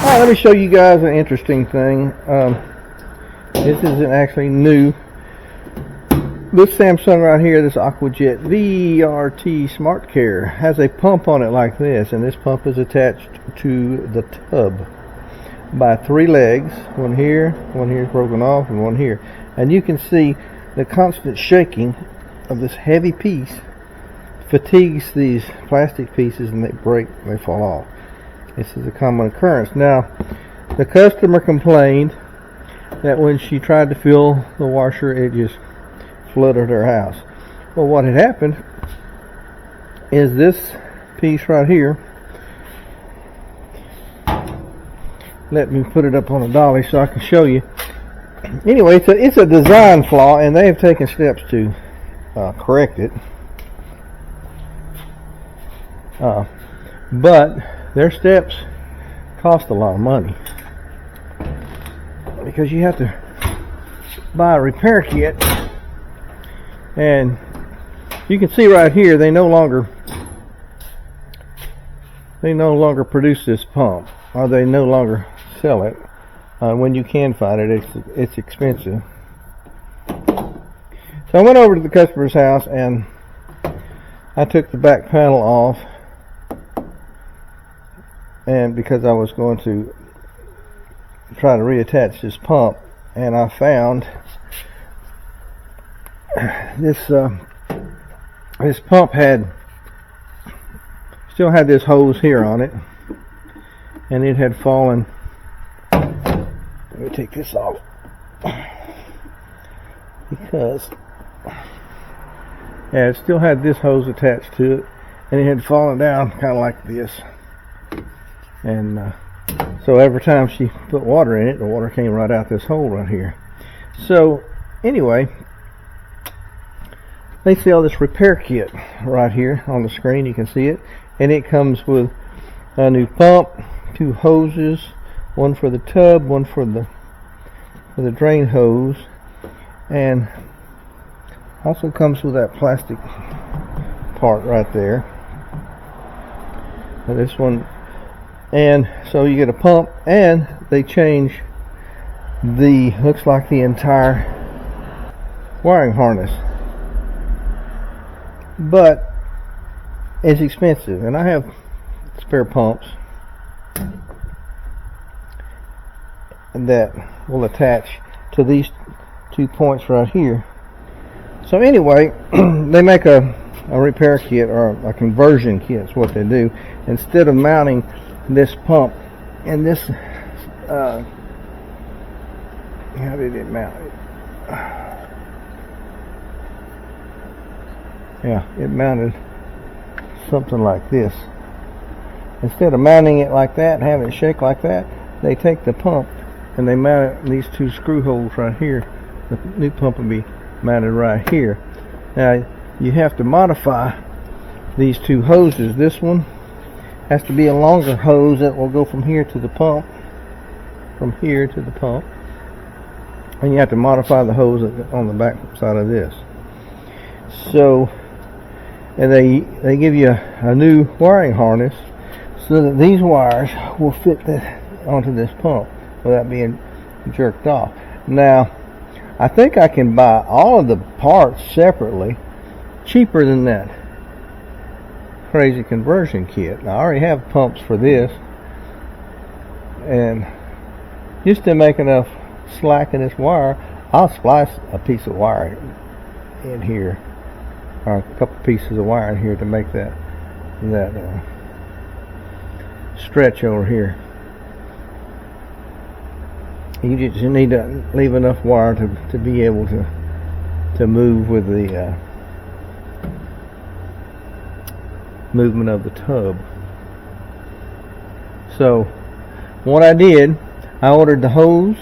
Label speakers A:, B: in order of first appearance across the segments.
A: Alright, let me show you guys an interesting thing. This isn't actually new. This Samsung right here, this Aqua Jet VRT Smart Care, has a pump on it like this, and this pump is attached to the tub by 3 legs. One here is broken off, and one here. And you can see the constant shaking of this heavy piece fatigues these plastic pieces, and they break, they fall off. This is a common occurrence. Now, the customer complained that when she tried to fill the washer, it just flooded her house. Well, what had happened is this piece right here. Let me put it up on a dolly so I can show you. Anyway, it's a design flaw, and they have taken steps to correct it. But their steps cost a lot of money, because you have to buy a repair kit, and you can see right here they no longer produce this pump, or they no longer sell it. When you can find it, it's expensive. So I went over to the customer's house and I took the back panel off, and because I was going to try to reattach this pump, and I found this pump still had this hose here on it, and it had fallen. Let me take this off, because it still had this hose attached to it, and it had fallen down kind of like this. And so every time she put water in it, the water came right out this hole right here. So anyway, they sell this repair kit right here on the screen. You can see it, and it comes with a new pump, 2 hoses, one for the tub, one for the drain hose, and also comes with that plastic part right there. Now this one. And so you get a pump, and they change looks like the entire wiring harness. But it's expensive, and I have spare pumps that will attach to these 2 points right here. So anyway, they make a repair kit, or a conversion kit is what they do. Instead of mounting this pump and this, how did it mount it? Yeah, it mounted something like this. Instead of mounting it like that and having it shake like that, they take the pump and they mount it in these 2 screw holes right here. The new pump will be mounted right here. Now you have to modify these 2 hoses. This one has to be a longer hose that will go from here to the pump, and you have to modify the hose on the back side of this. So, and they give you a new wiring harness so that these wires will fit onto this pump without being jerked off. Now, I think I can buy all of the parts separately, cheaper than that crazy conversion kit. Now, I already have pumps for this, and just to make enough slack in this wire, I'll splice a piece of wire in here, or a couple pieces of wire in here, to make that stretch over here. You just need to leave enough wire to be able to move with the movement of the tub. So what I did, I ordered the hose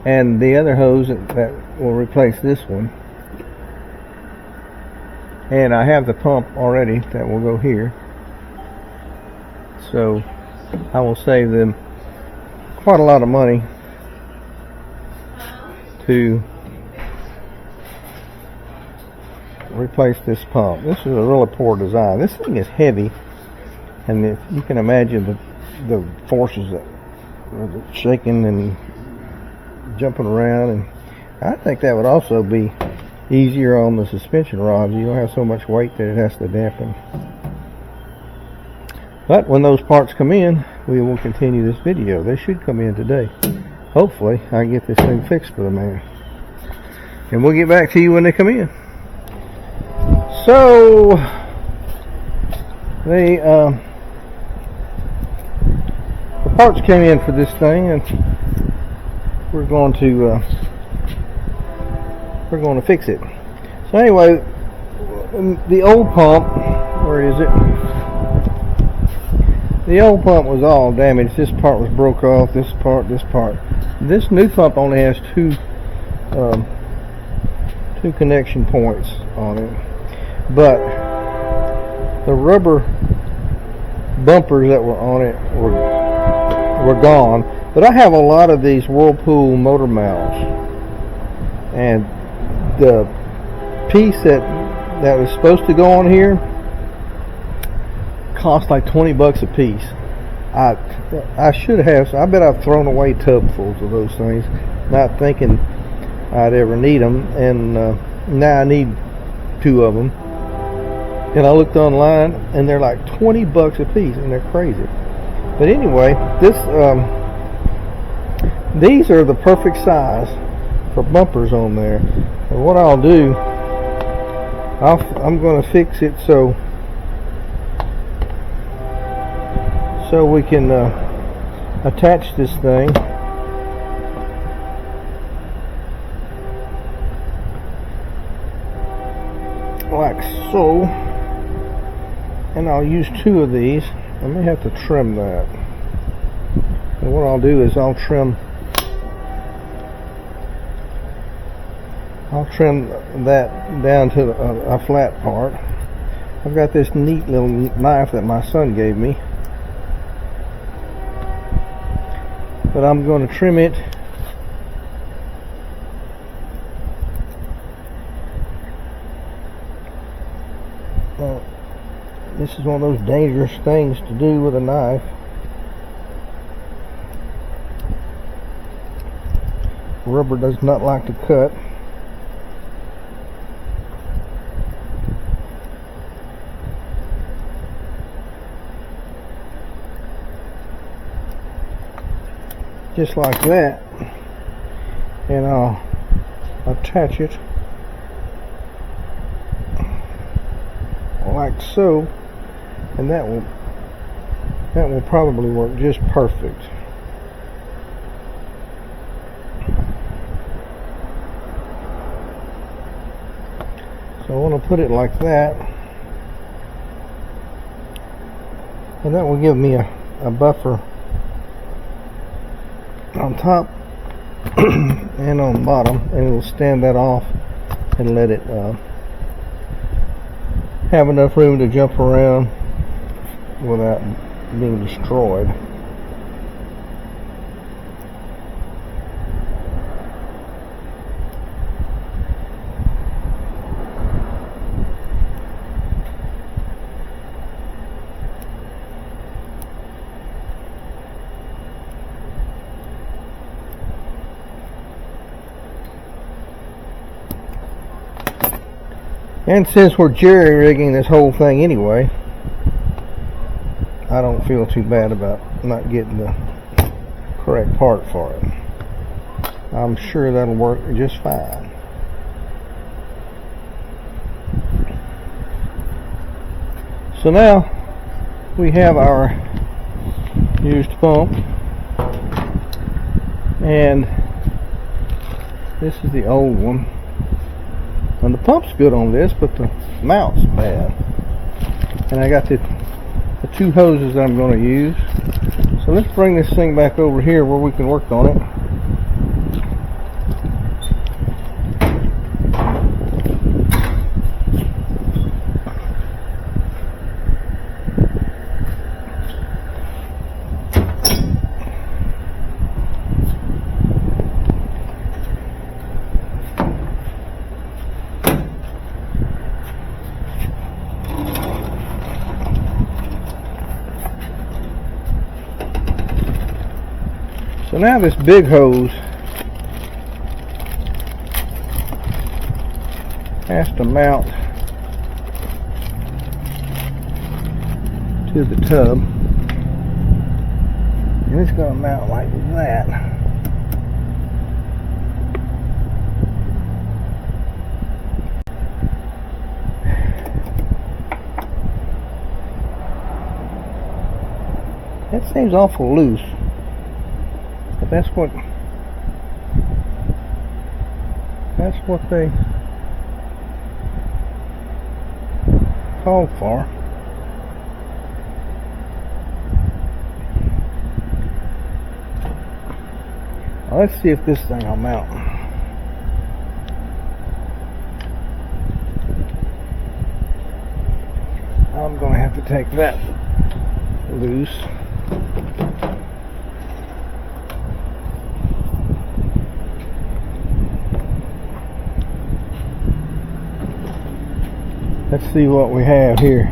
A: and the other hose that will replace this one, and I have the pump already that will go here. So I will save them quite a lot of money to replace this pump. This is a really poor design. This thing is heavy, and if you can imagine the forces that shaking and jumping around, and I think that would also be easier on the suspension rods. You don't have so much weight that it has to dampen. But when those parts come in, we will continue this video. They should come in today. Hopefully I can get this thing fixed for the man, and we'll get back to you when they come in. So the parts came in for this thing, and we're going to fix it. So anyway, the old pump, where is it? The old pump was all damaged. This part was broke off. This part. This new pump only has two connection points on it, but the rubber bumpers that were on it were gone. But I have a lot of these Whirlpool motor mounts, and the piece that was supposed to go on here cost like 20 bucks a piece. I should have. I bet I've thrown away tubfuls of those things, not thinking I'd ever need them, and now I need two of them. And I looked online, and they're like 20 bucks a piece, and they're crazy. But anyway, these are the perfect size for bumpers on there. And what I'll do, I'm going to fix it so we can attach this thing like so, and I'll use two of these. I may have to trim that, and what I'll do is I'll trim that down to a flat part. I've got this neat little knife that my son gave me, but I'm going to trim it this is one of those dangerous things to do with a knife. Rubber does not like to cut. Just like that, and I'll attach it like so, and that will probably work just perfect. So I want to put it like that, and that will give me a buffer on top and on the bottom, and it will stand that off and let it have enough room to jump around without being destroyed. And since we're jerry-rigging this whole thing anyway, I don't feel too bad about not getting the correct part for it. I'm sure that'll work just fine. So now we have our used pump, and this is the old one. And the pump's good on this, but the mount's bad. And I got the two hoses that I'm going to use. So let's bring this thing back over here where we can work on it. So now this big hose has to mount to the tub, and it's going to mount like that. That seems awful loose, but that's what they called for. Now let's see if this thing will mount. I'm going to have to take that loose. Let's see what we have here.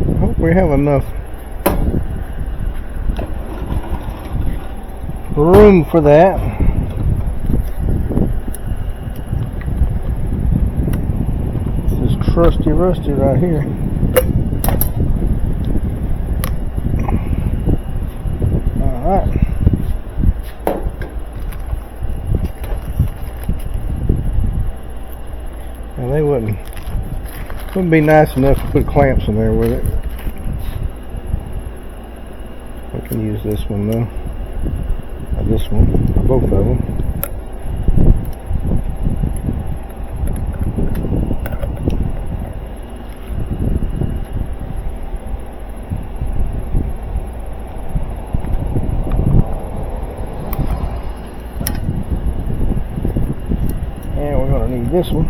A: I hope we have enough room for that. This is crusty rusty right here. Alright. Now they wouldn't be nice enough to put clamps in there with it. We can use this one though. This one, or both of them. And we're going to need this one.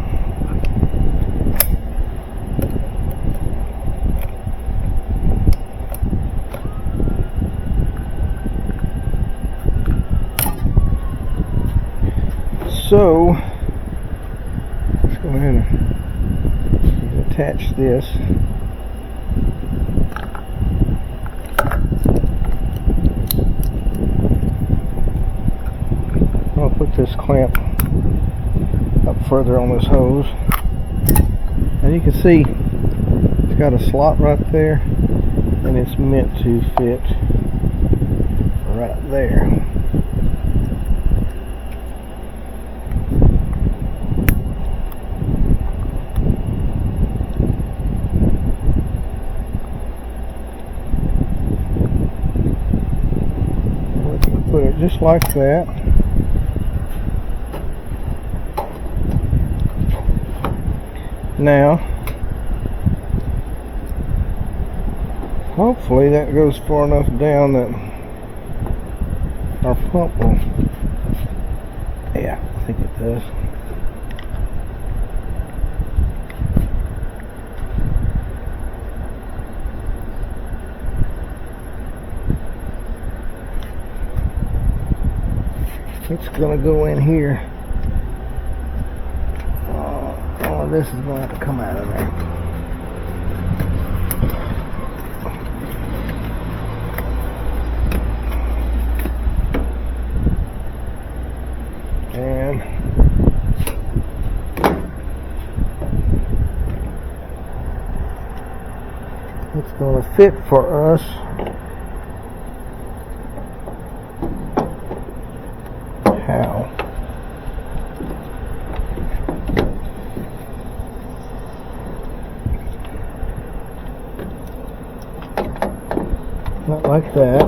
A: So let's go ahead and attach this. I'll put this clamp up further on this hose, and you can see it's got a slot right there, and it's meant to fit right there. Put it just like that. Now, hopefully that goes far enough down that our pump will, yeah, I think it does. It's going to go in here. Oh, this is going to have to come out of there. And it's going to fit for us. How? Not like that.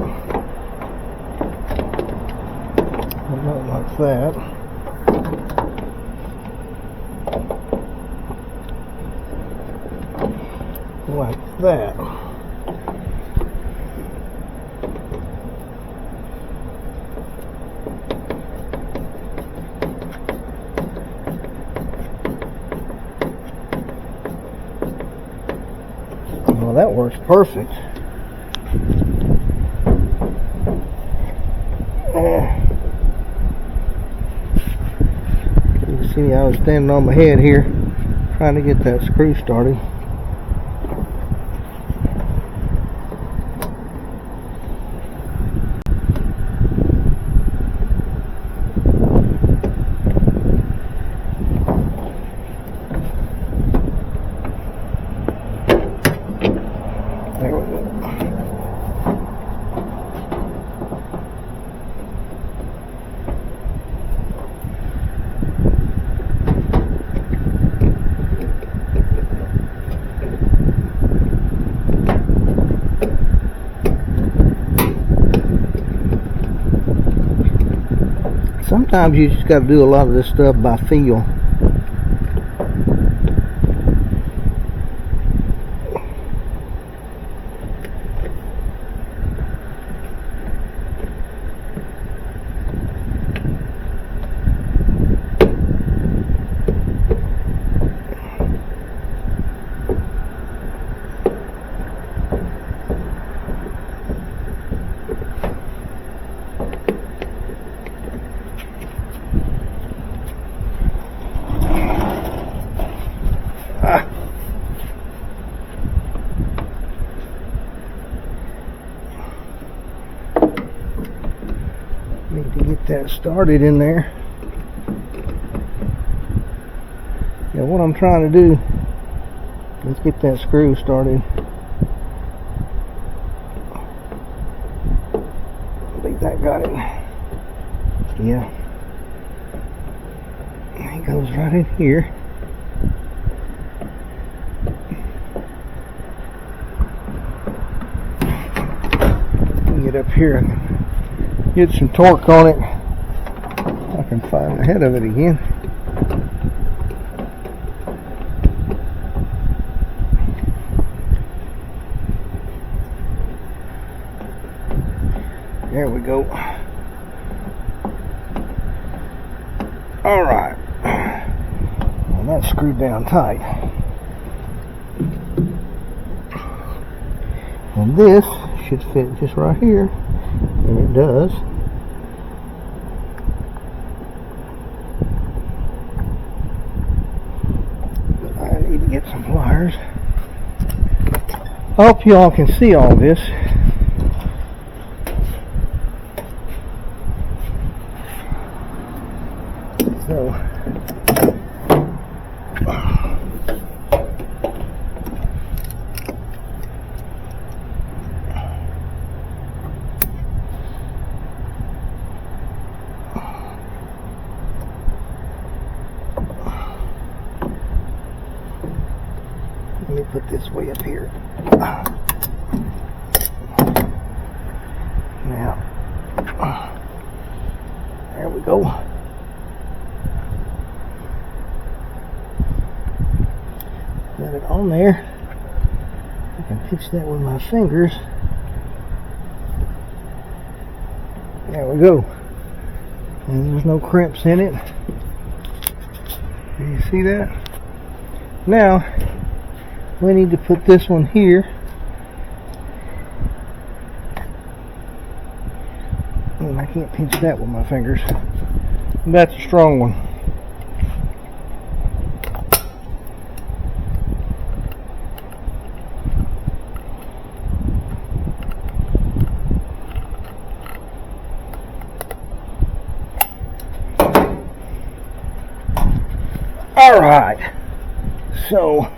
A: Not like that. Like that. Well, that works perfect. You can see I was standing on my head here trying to get that screw started. There we go. Sometimes you just got to do a lot of this stuff by feel. Need to get that started in there. Yeah, what I'm trying to do is get that screw started. I think that got it. Yeah. It goes right in here. Get up here and get some torque on it. I can find the head of it again. There we go. Alright. Well, that's screwed down tight. And this should fit just right here. And it does. But I need to get some pliers. I hope you all can see all this. So let me put this way up here. Now, there we go. Got it on there. I can pitch that with my fingers. There we go. And there's no crimps in it. Do you see that? Now, we need to put this one here. And I can't pinch that with my fingers. That's a strong one. All right. So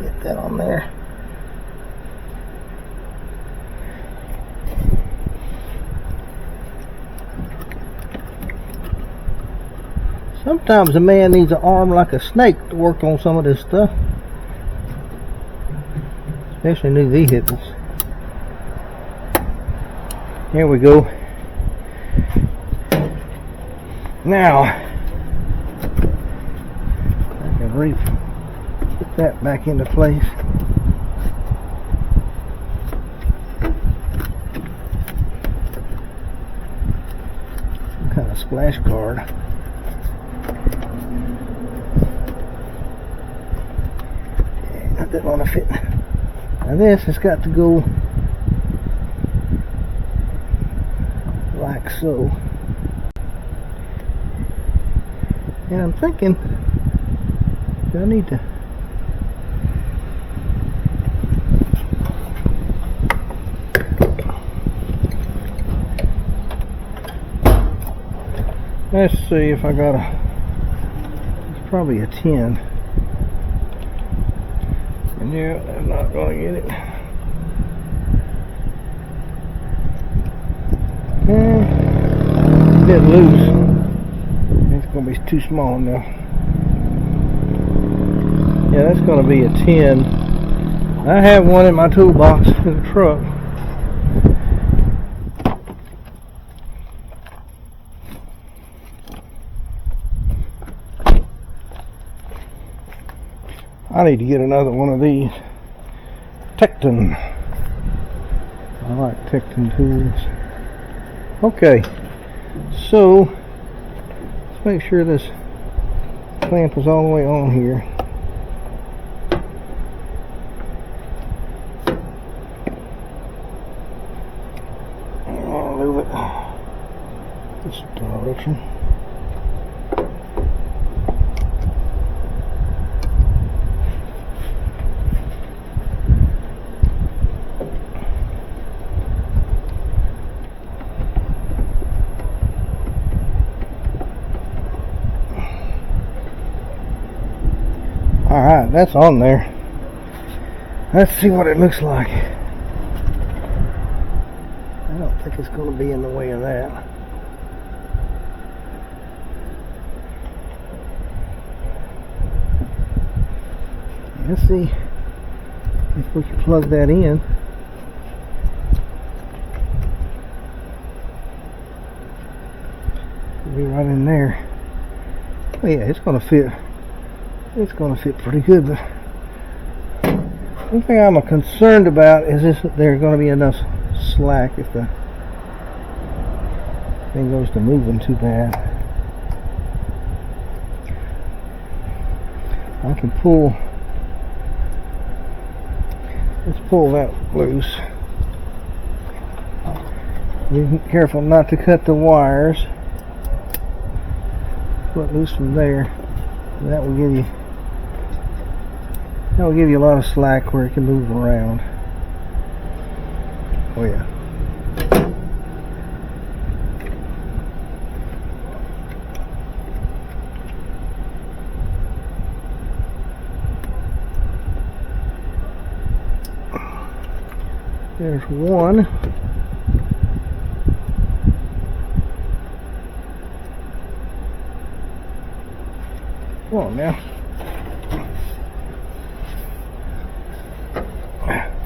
A: get that on there. Sometimes a man needs an arm like a snake to work on some of this stuff. Especially new vehicles. There we go. Now, I can put that back into place. splash guard. Yeah, that didn't want to fit. Now this has got to go like so. And I'm thinking, do I need to let's see if I got it's probably a 10. And yeah, I'm not going to get it. A bit loose. It's going to be too small now. Yeah, that's going to be a 10. I have one in my toolbox in the truck. I need to get another one of these. Tecton. I like Tecton tools. Okay, so let's make sure this clamp is all the way on here. I'll move it this direction. Alright, that's on there. Let's see what it looks like. I don't think it's going to be in the way of that. Let's see if we can plug that in. It'll be right in there. Oh yeah, it's going to fit. It's going to fit pretty good, but one thing I'm concerned about is if there's going to be enough slack if the thing goes to moving too bad. I can pull, let's pull that loose. Be careful not to cut the wires. Pull it loose from there. That will give you a lot of slack where it can move around. Oh yeah. There's one. Come on now.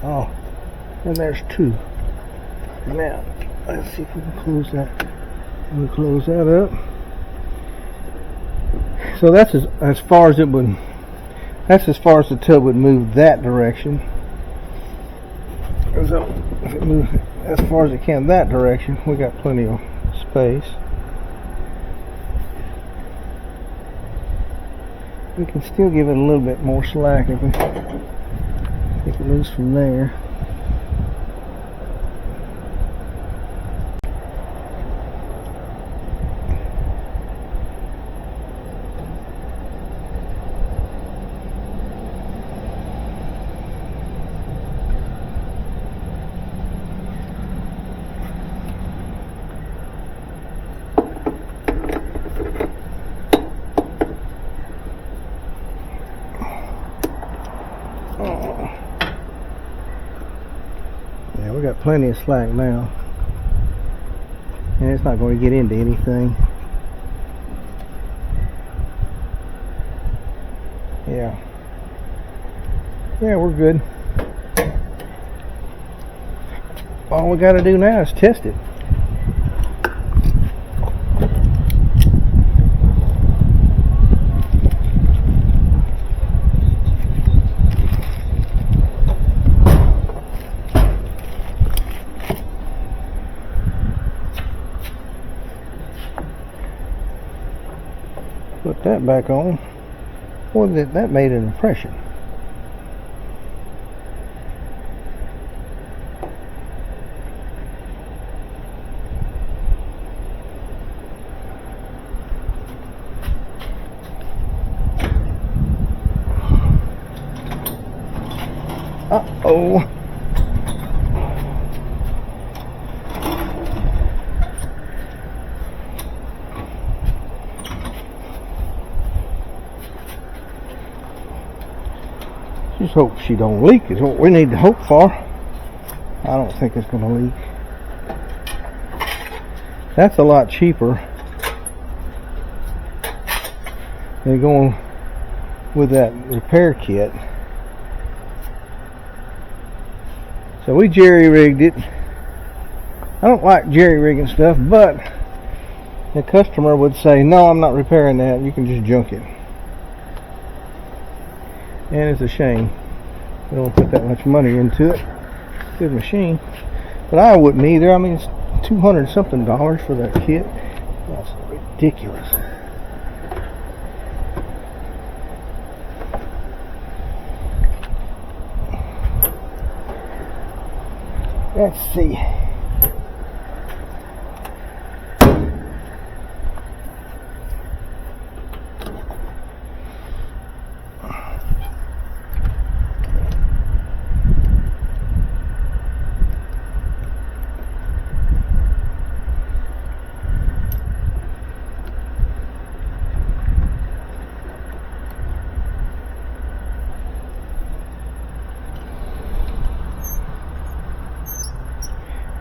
A: Oh, and there's two. Now, let's see if we can close that. We'll close that up. So that's as far as it would. That's as far as the tub would move that direction. So if it moves as far as it can that direction, we got plenty of space. We can still give it a little bit more slack if we take it loose from there. Yeah, we got plenty of slack now, and it's not going to get into anything. Yeah, we're good. All we got to do now is test it. that back on. Boy, that made an impression. Uh-oh. Just hope she don't leak is what we need to hope for. I don't think it's going to leak. That's a lot cheaper than going with that repair kit. So we jerry-rigged it. I don't like jerry-rigging stuff, but the customer would say, no, I'm not repairing that. You can just junk it. And it's a shame. We don't put that much money into it. Good machine. But I wouldn't either. I mean, it's $200 something for that kit. That's ridiculous. Let's see.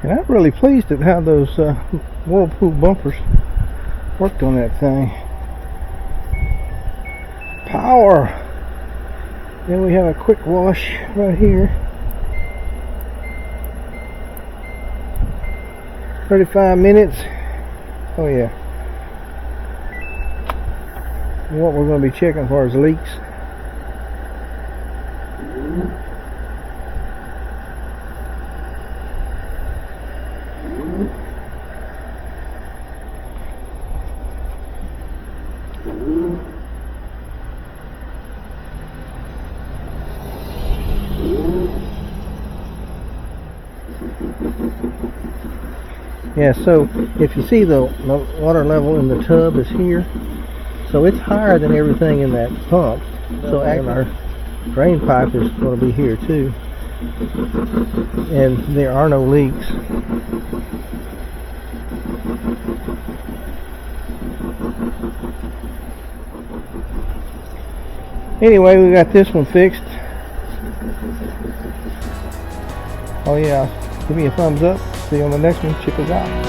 A: And I'm really pleased at how those Whirlpool bumpers worked on that thing. Power! Then we have a quick wash right here. 35 minutes. Oh yeah. And what we're going to be checking for is leaks. Yeah, so if you see the water level in the tub is here, so it's higher than everything in that pump. So our drain pipe is going to be here too, and there are no leaks. Anyway, we got this one fixed. Oh yeah, give me a thumbs up. See you on the next one. Check us out.